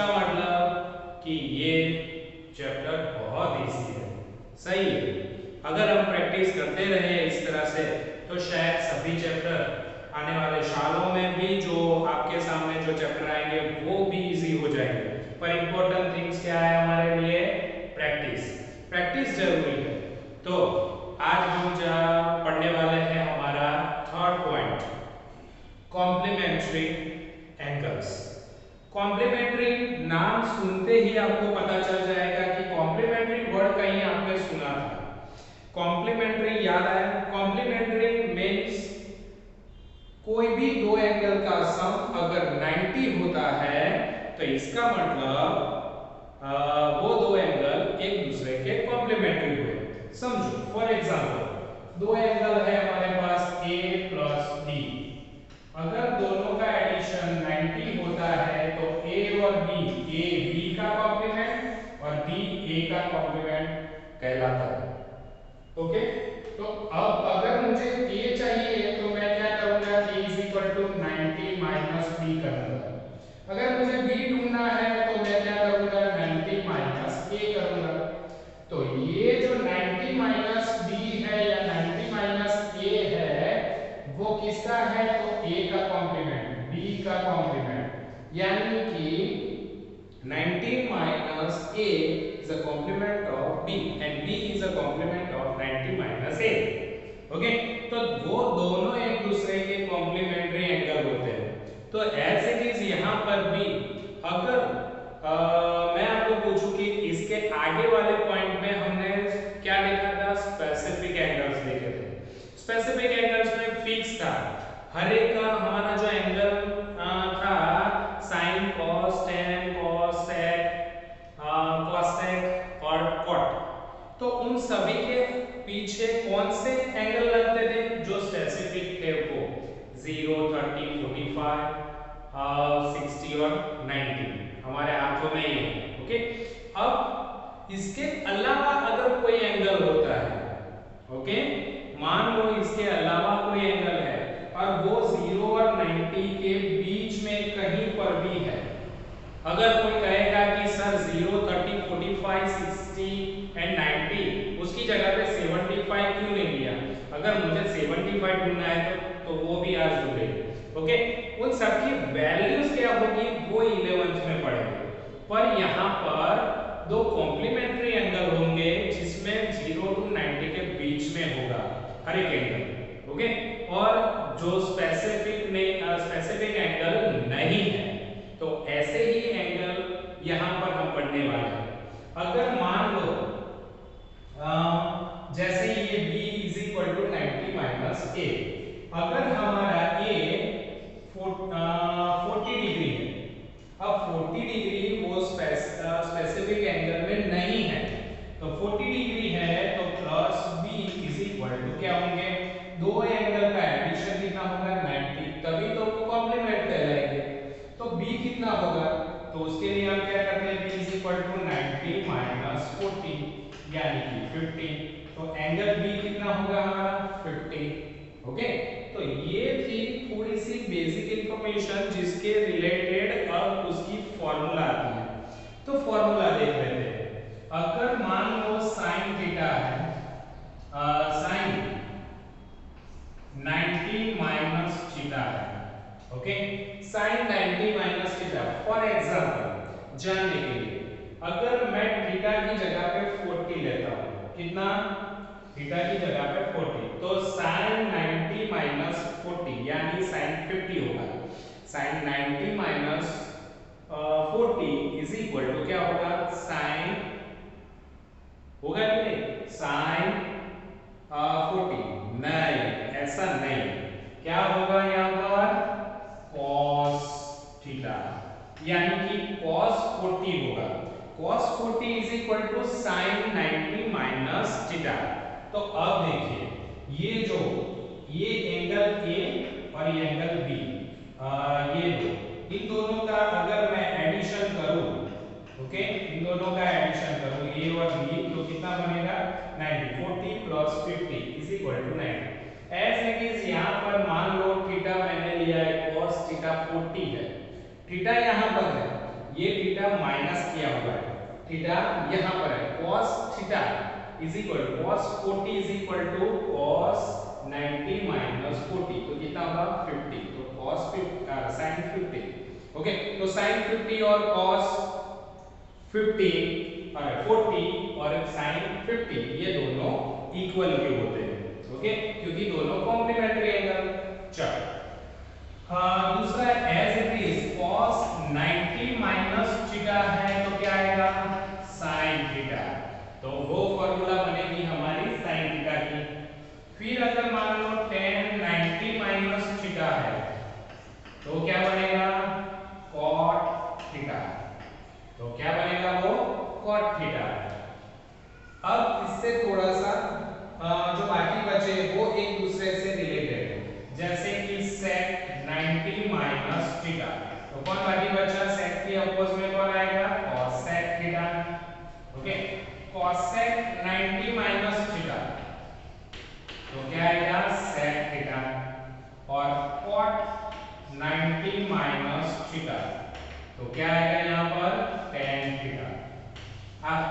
इसका मतलब कि ये चैप्टर बहुत इजी है। सही है, अगर हम प्रैक्टिस करते रहे इस तरह से तो शायद सभी चैप्टर आने वाले सालों में भी जो आपके सामने जो चैप्टर आएंगे वो भी इजी हो जाएंगे। पर इंपॉर्टेंट थिंग्स क्या है हमारे लिए? प्रैक्टिस। प्रैक्टिस जरूरी है। तो आज हम पढ़ने वाले हैं हमारा third point, complementary angles. Complementary नाम सुनते ही आपको पता चल जाएगा कि कॉम्प्लीमेंट्री वर्ड कहीं आपने सुना था। कॉम्प्लीमेंट्री याद आया? कॉम्प्लीमेंट्री मीन्स कोई भी दो एंगल का सम अगर 90 होता है तो इसका मतलब वो दो एंगल एक दूसरे के कॉम्प्लीमेंट्री हुए। समझो, फॉर एग्जांपल दो एंगल है हमारे पास A प्लस B। अगर दोनों का एडिशन 90 होता है तो A और B, A B का कॉम्प्लीमेंट और B A का कॉम्प्लीमेंट कहलाता है। ओके, तो अब अगर मुझे A चाहिए तो मैं क्या करूंगा? A is equal to 90 minus B करूंगा। अगर मुझे B ढूंढना है तो मैं क्या करूंगा? 90 माइनस A करूंगा। तो ये जो 90 माइनस B है या 90 माइनस A है वो किसका है? तो A का कॉम्प्लीमेंट, B का कॉम्प्लीमेंट, यानी कि 90 minus A is a complement of B and B is a complement of 90 minus A. Okay, तो वो दोनों एक दूसरे के कॉम्प्लीमेंट्री एंगल होते हैं। तो एज इट इज यहाँ पर भी अगर मैं आपको पूछूं कि इसके आगे वाले पॉइंट में हमने क्या देखा था? स्पेसिफिक एंगल्स देखे थे। स्पेसिफिक एंगल्स में फिक्स था हर एक का हमारा जो एंगल था साइन, कॉस, टेन, कॉस, सेक, कॉसेक और कॉट। तो उन सभी के पीछे कौन से एंगल लगते थे? जो स्पेसिफिक थे वो 0, 30, 45, 60 और 90 हमारे हाथों में ही है। ओके, अब इसके अलावा अगर कोई एंगल होता है, ओके, मान लो इसके अलावा कोई एंगल है और वो 0 और 90 के बीच में कहीं पर भी है। अगर कोई कहेगा कि सर 0, 30, 45, 60 एंड 90 उसकी जगह पे 75 क्यों नहीं लिया? अगर मुझे 75 ढूंढना है तो वो भी आज जुड़ेगी। ओके, उन सबकी वैल्यूज क्या होगी वो 11th में पढ़ेंगे। पर यहाँ पर दो कॉम्प्लीमेंट्री एंगल होंगे जिसमें 0 to 90 के बीच में होगा हर एक एंगल। ओके, और जो स्पेसिफिक एंगल नहीं है तो ऐसे ही एंगल यहाँ पर हम पढ़ने वाले हैं। अगर मान लो जैसे ये B is equal to 90 minus A, अगर हमारा A 40 डिग्री है, अब 40 डिग्री वो स्पेसिफिक एंगल में नहीं है, तो 40 डिग्री है तो plus B is equal to क्या होंगे? दो एंगल का एडिशन कितना होगा? 90, तभी तो वो कॉम्प्लीमेंट कहलाएंगे। तो B कितना होगा? तो उसके लिए हम क्या करते हैं? B is equal to 90 minus 40 यानी कि 15। तो एंगल B कितना होगा हमारा? 50। ओके, तो ये थी थोड़ी सी बेसिक इंफॉर्मेशन जिसके रिलेटेड अब उसकी फॉर्मूला आती है। तो फॉर्मूला देख लेते हैं। अगर मान लो साइन थीटा है, साइन 90 माइनस थीटा है। Okay, sine 90 minus theta, for example जानने के लिए अगर मैं थीटा की जगह पे 40 लेता हूं, कितना? थीटा की जगह पे 40, तो साइन 90 माइनस 40 यानी साइन 50 होगा। Sine 90 minus 40 is equal to क्या होगा? साइन होगा कि नहीं? साइन 40 नहीं, ऐसा नहीं, क्या होगा यहाँ पर? cos थीटा, यानी कि cos 40 होगा। cos 40 is equal to sine 90 minus theta. तो अब देखिए ये एंगल A और ये एंगल B, ये दो, इन दोनों का अगर मैं एडिशन करूं, ओके, इन दोनों का एडिशन करूं A और B, तो कितना बनेगा? 90, 40 plus 50 is equal to 90। As it is यहाँ पर मान लो थीटा मैंने लिया है cos थीटा 40 है, थीटा यहाँ पर है, ये थीटा थीटा माइनस किया हुआ है, थीटा यहाँ पर है, cos theta is equal to cos 40 is equal to cos 90 minus 40, तो कितना होगा 50, तो cos 50 sin 50, ओके। तो sin 50 और cos 50 और 40 और sin 50 ये दोनों इक्वल के होते हैं, ओके, क्योंकि दोनों कॉम्प्लीमेंट्री एंगल। चलो दूसरा as it is cos 90 minus theta है तो क्या आएगा sin थीटा, तो वो फॉर्मूला बनेगी हमारी sin थीटा की। फिर अगर मान लो tan 90 माइनस थीटा है तो क्या बनेगा cot थीटा, तो क्या बनेगा वो cot थीटा। अब इससे थोड़ा सा जो बाकी बचे वो एक दूसरे से रिलेटेड है, जैसे कि sec 90 माइनस थीटा, तो कौन बाकी बचा, sec के अपोज में कौन आएगा cosec theta, okay. cosec 90 minus theta तो क्या आएगा sec थीटा, और cot 90 माइनस थीटा तो क्या आएगा यहाँ पर tan थीटा। अब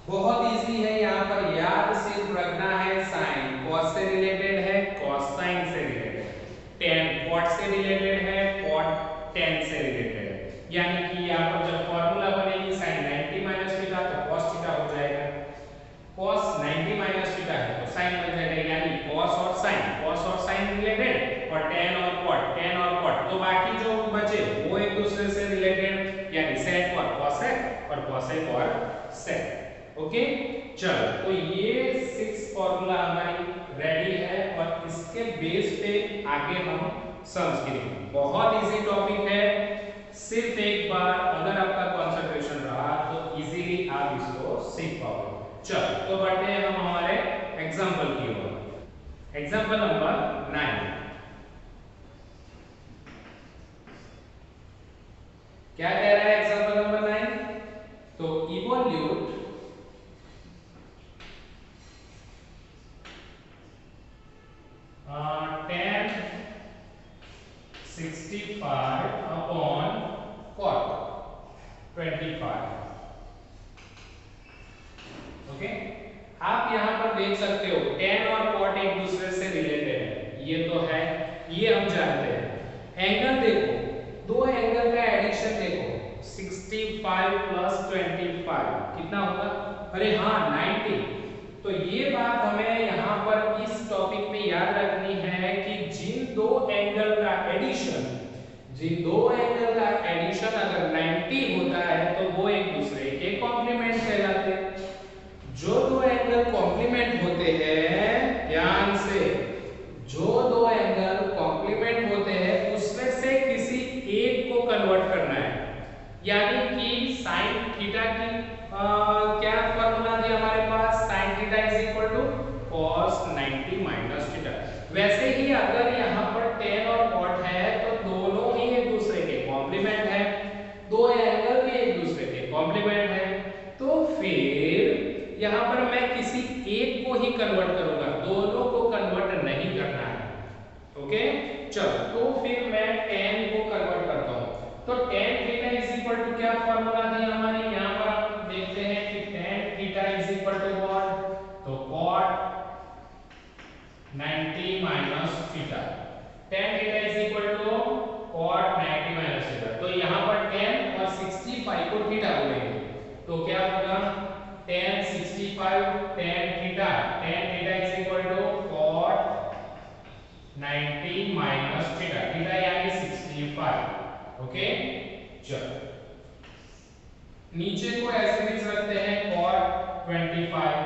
बहुत इजी है, यहाँ पर याद सिर्फ रखना है साइन cos से रिलेटेड है, cos sin से रिलेटेड, tan cot से रिलेटेड है, cot tan से रिलेटेड है, यानी कि यहाँ पर जब फॉर्मूला बनेगी sin 90 माइनस थीटा तो cos थीटा हो जाएगा, cos 90 माइनस थीटा है तो sin बन जाएगा, यानी cos और sin रिलेटेड और tan और cot, तो बाकी जो बचे वो एक दूसरे से रिलेटेड, यानी sec और cosec और cosec और sec, ओके। चलो तो ये 6 फॉर्मूला हमारी रेडी है और इसके बेस पे आगे हम सम्स करेंगे। बहुत इजी टॉपिक है, सिर्फ एक बार अगर आपका कंसंट्रेशन रहा तो इजीली आप इसको सीख पाओगे। चलो तो बढ़ते हैं हम हमारे एग्जांपल की ओर। एग्जांपल नंबर 9, क्या कह रहा है एग्जांपल नंबर 9, तो evolute tan 65 upon cot 25, okay. आप यहां पर देख सकते हो tan और cot एक दूसरे से रिलेटेड है, ये तो है, ये हम जानते हैं। एंगल देखो, दो एंगल का एडिशन देखो, 65 प्लस 25 कितना होगा, अरे हाँ 90। तो ये बात हमें यहाँ पर इस टॉपिक में याद रखनी है कि जिन दो एंगल का एडिशन अगर 90 होता है तो वो एक दूसरे के कॉम्प्लीमेंट कहलाते हैं। जो दो एंगल कॉम्प्लीमेंट होते हैं, ध्यान से, जो दो एंगल कॉम्प्लीमेंट होते हैं उसमें से किसी एक को कन्वर्ट करना है, यानी कि sin थीटा की क्या फॉर्मूला थी हमारे पास, sin theta is equal to cos 90 minus theta. वैसे ही अगर यहाँ पर tan और cot है तो दोनों ही एक दूसरे के कॉम्प्लीमेंट है, दो एंगल भी एक दूसरे के कॉम्प्लीमेंट है, तो फिर यहाँ पर मैं किसी एक को ही कन्वर्ट करूंगा, दोनों को कन्वर्ट नहीं करना है, ओके। चलो तो फिर मैं tan को कन्वर्ट करता हूँ, तो tan theta is equal to क्या फॉर्मूला थी हमारी, यहाँ पर आप देखते हैं कि tan theta is equal to what, तो cot 90 minus theta, tan theta is equal to cot 90 minus theta, तो यहाँ पर tan और 65 को थीटा बोलेंगे, तो क्या होगा tan 65 tan theta is equal to cot 90 minus theta यानी 65, ओके। चलो नीचे को ऐसे भी रखते हैं cot 25,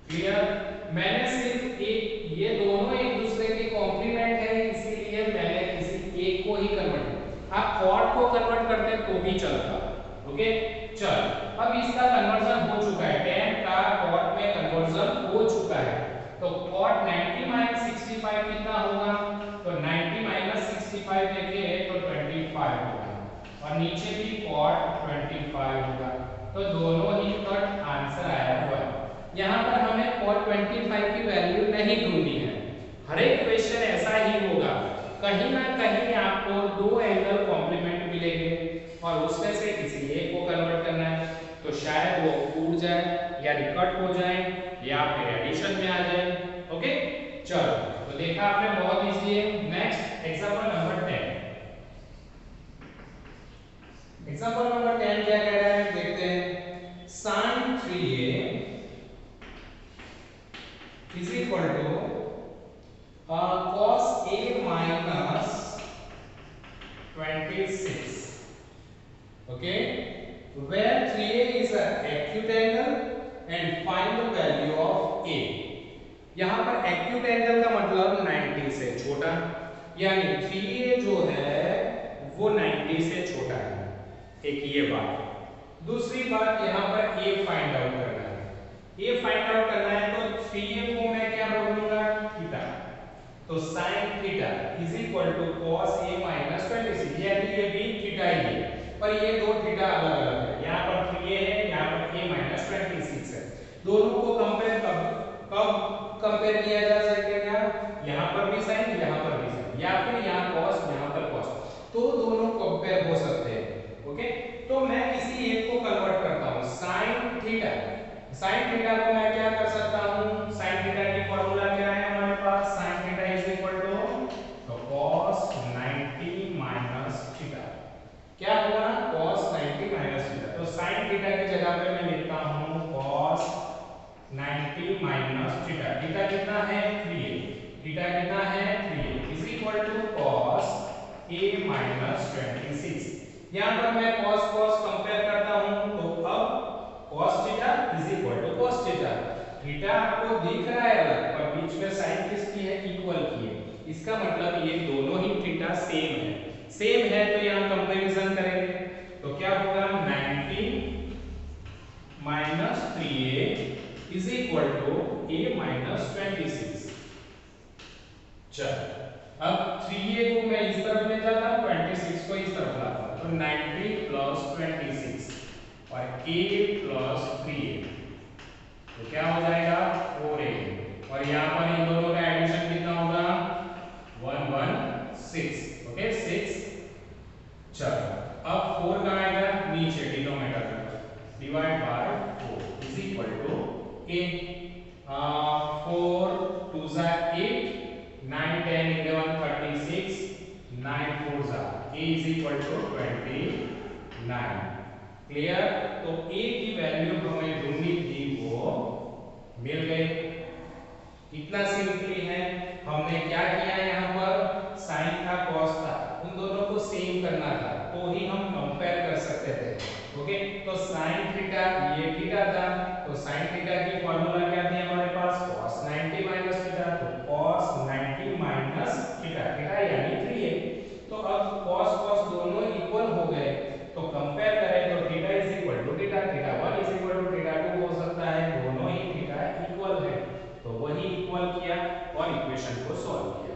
क्लियर। मैंने सिर्फ एक, ये दोनों एक दूसरे के कॉम्प्लीमेंट है इसीलिए मैंने किसी एक को ही कन्वर्ट, आप cot को कन्वर्ट करते तो भी चलता, ओके। चल अब इसका कन्वर्जन हो चुका है, tan का cot में कन्वर्जन हो चुका है, तो cot 90 माइनस 65 कितना होगा, तो 90 माइनस 65 देंगे तो 25 होगा, और नीचे भी cot 25 होगा, तो दोनों ही कट आंसर आया हुआ है। यहाँ पर हमें cot 25 की वैल्यू नहीं ढूंढनी है, हर एक क्वेश्चन ऐसा ही होगा, कहीं ना कहीं आपको दो एंगल कॉम्प्लीमेंट मिलेंगे या रिकट हो जाए या फिर एडिशन में आ जाए। ओके, चलो तो देखा आपने, बहुत इजी है। Next example number 10। Example number 10 क्या कह रहा है देखते हैं। sin 3a is equal to cos a minus 26, okay, where 3a is an acute angle and find the value of a। यहाँ पर acute angle का मतलब 90 से छोटा, यानी 3a जो है वो 90 से छोटा है। एक ये बात। दूसरी बात यहाँ पर a फाइंड आउट करना है। a फाइंड आउट करना है तो 3a को मैं क्या बोल दूंगा, थीटा। तो sin theta is equal to cos a minus 26, यानी ये भी थीटा ही है, पर ये दो थीटा अलग अलग है। यहाँ पर 3a है, यहाँ पर a minus 26 है। दोनों को कंपेयर कब कंपेयर किया जा सकेगा, यहाँ पर भी sin, यहाँ पर भी sin, या फिर यहाँ cos, यहाँ पर cos, तो दोनों कंपेयर हो सकते हैं। ओके, तो मैं किसी एक को कन्वर्ट करता हूँ, sin थीटा। sin थीटा को मैं क्या कर सकता हूँ, sin थीटा की फॉर्मूला क्या है हमारे पास, sin theta is equal to cos 90 minus theta. क्या होगा, cos 90 माइनस थीटा। तो sin थीटा की जगह पे मैं लिखता हूँ cos 90 माइनस थीटा। थीटा कितना है, 3a। थीटा कितना है, 3a is equal to cos a minus 26। यहाँ पर मैं cos कंपेयर करता हूँ, तो अब cos theta is equal to cos theta. Theta आपको दिख रहा है अलग, पर बीच में साइन किसकी है, इक्वल की है। इसका मतलब ये दोनों ही थीटा सेम है। सेम है तो यहाँ कंपैरिजन करेंगे, तो क्या होगा, 90 minus 3a is equal to a minus 26। चलो अब 3a को मैं इस तरफ ले जाता हूँ, 26 को इस तरफ लाता हूँ, तो 90 प्लस 26 और a प्लस 3a, तो क्या हो जाएगा, 4a। और यहाँ पर इन दोनों का एडिशन कितना होगा, 116। ओके, 6। चलो अब 4 कहाँ आएगा, नीचे डिनोमिनेटर में, divide by 4 is equal to a। 4 2 जा 8, 9 10 11 36, 9 4 जा, a is equal to 29। Clear, तो a की वैल्यू हमें ढूंढनी थी, वो मिल गई। इतना सिंपली है। हमने क्या किया यहाँ पर, साइन था कॉस था, उन दोनों को सेम करना था, तो ही हम कंपेयर कर सकते थे। ओके, तो साइन थीटा ये थीटा था, तो साइन थीटा की फॉर्मूला क्या थी हमारे पास, cos 90 माइनस थीटा। तो cos 90 माइनस थीटा, थीटा यानी 3a। तो अब cos cos दोनों इक्वल हो गए, तो कंपेयर करें तो theta is equal to theta, theta 1 is equal to theta 2 हो सकता है, दोनों ही थीटा इक्वल है, तो वही इक्वल किया और इक्वेशन को सॉल्व किया।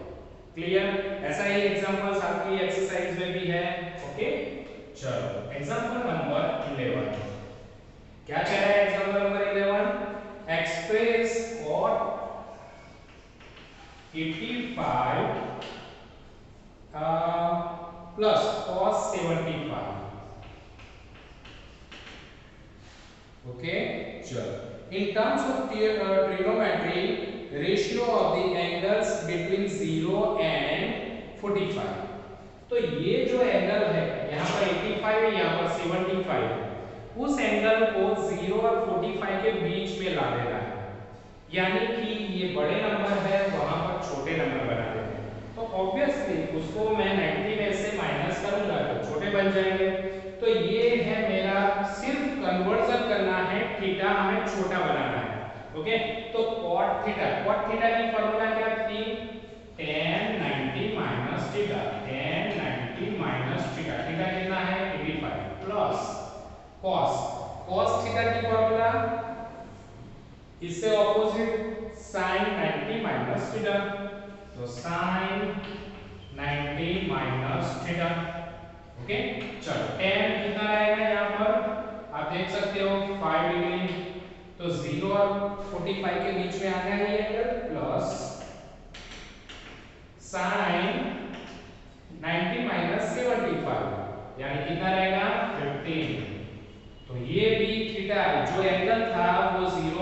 क्लियर, ऐसा ही एग्जांपल्स आपकी एक्सरसाइज में भी है। ओके, चलो एग्जांपल नंबर 11 क्या कह रहा है, example number 11, express cot 85 plus cos 75। Okay, चलो in terms of trigonometry ratio of the angles between 0 and 45। तो ये जो एंगल है यहाँ पर 85 है, यहाँ पर 75 है, उस एंगल को 0 और 45 के बीच में ला देना है, यानी कि ये बड़े नंबर है वहां पर छोटे नंबर बना देते हैं। तो ऑब्वियसली उसको मैं 90 में से माइनस करूंगा तो छोटे बन जाएंगे। तो ये है मेरा, सिर्फ कन्वर्जन करना है, थीटा हमें छोटा बनाना है। ओके, तो cot थीटा की फॉर्मूला क्या थी, tan 90 minus theta, tan 90 minus theta, theta कितना है 85 प्लस cos थीटा की फॉर्मूला इससे ऑपोजिट sin 90 माइनस थीटा, तो sin 90 माइनस थीटा। ओके, चलो tan कितना रहेगा यहाँ पर आप देख सकते हो 5 डिग्री, तो 0 और 45 के बीच में आ गया ये एंगल, प्लस sin 90 माइनस 75 यानी कितना रहेगा 15। तो ये भी थीटा जो एंगल था वो 0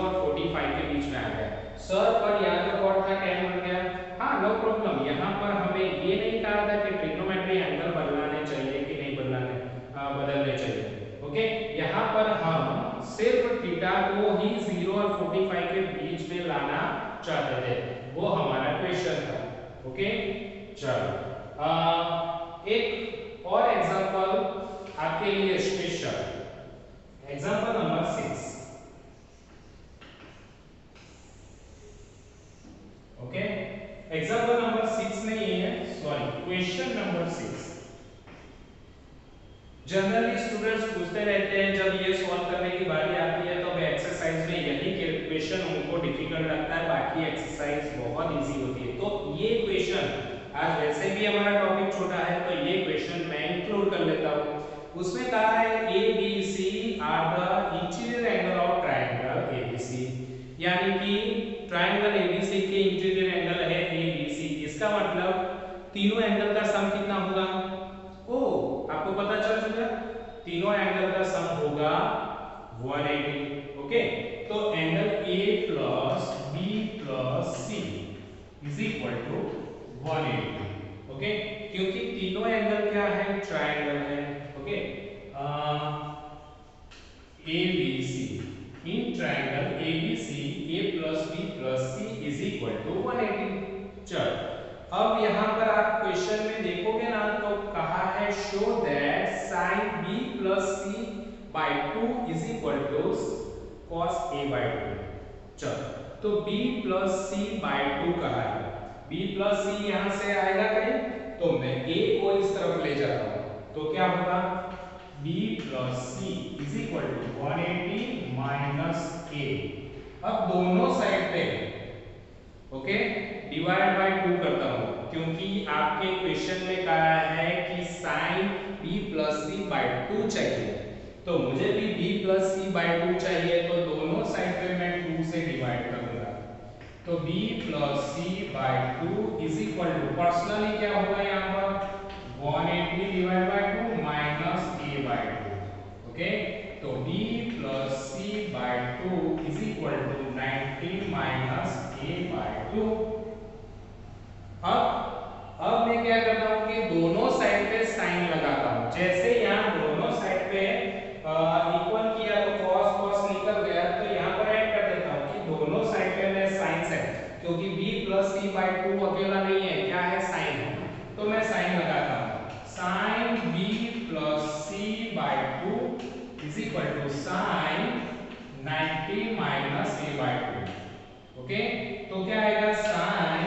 सर पर यहाँ तो कॉट था tan बन गया। हाँ नो प्रॉब्लम, यहाँ पर हमें ये नहीं कहा था कि ट्रिग्नोमेट्री एंगल बदलने चाहिए कि नहीं बदलने चाहिए। ओके, यहाँ पर हम सिर्फ थीटा को ही 0 और 45 के बीच में लाना चाहते थे, वो हमारा क्वेश्चन था। ओके चलो एक और एग्जांपल आपके लिए special, example number 6। Okay, example number 6 नहीं है, sorry question number 6। Generally students पूछते रहते हैं जब ये सॉल्व करने की बारी आती है तो एक्सरसाइज में यही क्वेश्चन उनको डिफिकल्ट लगता है, बाकी एक्सरसाइज बहुत इजी होती है। तो ये क्वेश्चन आज वैसे भी हमारा टॉपिक छोटा है तो ये क्वेश्चन मैं इंक्लूड कर लेता हूँ। उसमें कहा है ABC are the interior angle of triangle ABC, यानी कि ट्रायंगल ABC के इंटीरियर एंगल है ABC। इसका मतलब तीनों एंगल का सम कितना होगा? ओ आपको पता चल चुका, तीनों एंगल का सम होगा 180। ओके, तो angle A plus B plus C is equal to 180। Okay, क्योंकि तीनों एंगल क्या है? ट्रायंगल है। Okay, ABC in triangle ABC A plus B plus C is equal to 180। चलो अब यहाँ पर आप क्वेश्चन में देखोगे ना तो कहा है show that sin b plus c by 2 is equal to cos a by 2। चलो तो b plus c by 2 कहा है, b plus c यहाँ से आएगा कहीं तो मैं a को इस तरफ ले जाता हूँ तो क्या होगा? b plus c is equal to 180 minus a। अब दोनों साइड पे ओके डिवाइड बाय 2 करता हूं क्योंकि आपके क्वेश्चन में कहा है कि sin b plus c by 2 चाहिए, तो मुझे भी b plus c by 2 चाहिए, तो दोनों साइड पे मैं 2 से डिवाइड करूंगा। तो b plus c by 2 is equal to personally क्या होगा यहाँ पर 180 divide by 2 minus a by 2। Okay, तो b plus c by 2 is equal to 90 minus a by 2। अब मैं क्या करता हूँ कि दोनों साइड पे साइन लगाता हूँ। जैसे यहाँ दोनों साइड पे इक्वल किया तो cos cos निकल गया, तो यहाँ पर ऐड कर देता हूँ कि दोनों साइड पे मैं साइन से, क्योंकि b plus c by 2 अकेला नहीं है, क्या है? साइन है, तो मैं साइन लगाता हूँ। sin b plus c by 2 is equal to sin 90 minus a by 2। Okay, तो क्या आएगा? sin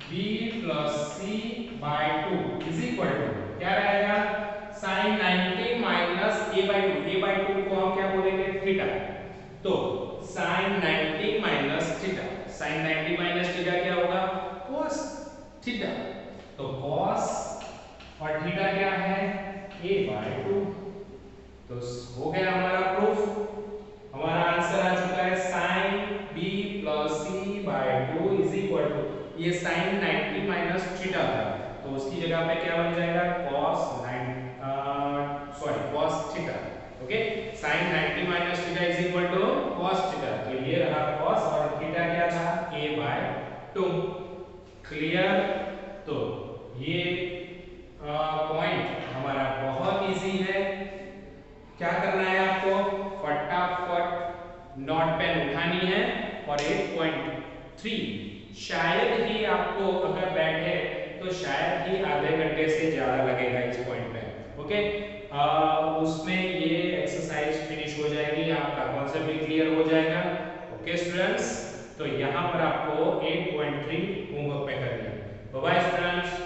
b plus c by 2 is equal to क्या रहेगा? sin 90 minus a by 2। a by 2 को हम क्या बोलेंगे? थीटा। तो sin 90 minus theta, sin 90 minus theta क्या होगा? cos theta. तो cos और थीटा क्या है? a by 2। तो हो गया हमारा प्रूफ। हमारा आंसर आ चुका है sin b plus c by 2 is equal to, ये sin 90 minus थीटा था तो उसकी जगह पे क्या बन जाएगा? cos 9 sorry cos theta. Okay, sin 90 minus theta is equal to cos theta, तो ये रहा cos और थीटा क्या था? a by 2। क्लियर? तो ये पॉइंट हमारा बहुत इजी है। क्या करना है आपको? फटाफट नोट पेन उठानी है और 8.3 शायद ही आपको अगर बैठे तो शायद ही आधे घंटे से ज्यादा लगेगा इस पॉइंट पे। ओके, उसमें ये एक्सरसाइज फिनिश हो जाएगी, आपका कॉन्सेप्ट भी क्लियर हो जाएगा। ओके स्टूडेंट्स, तो यहाँ पर आपको 8.3 होमवर्क पे करनी है। Bye bye students.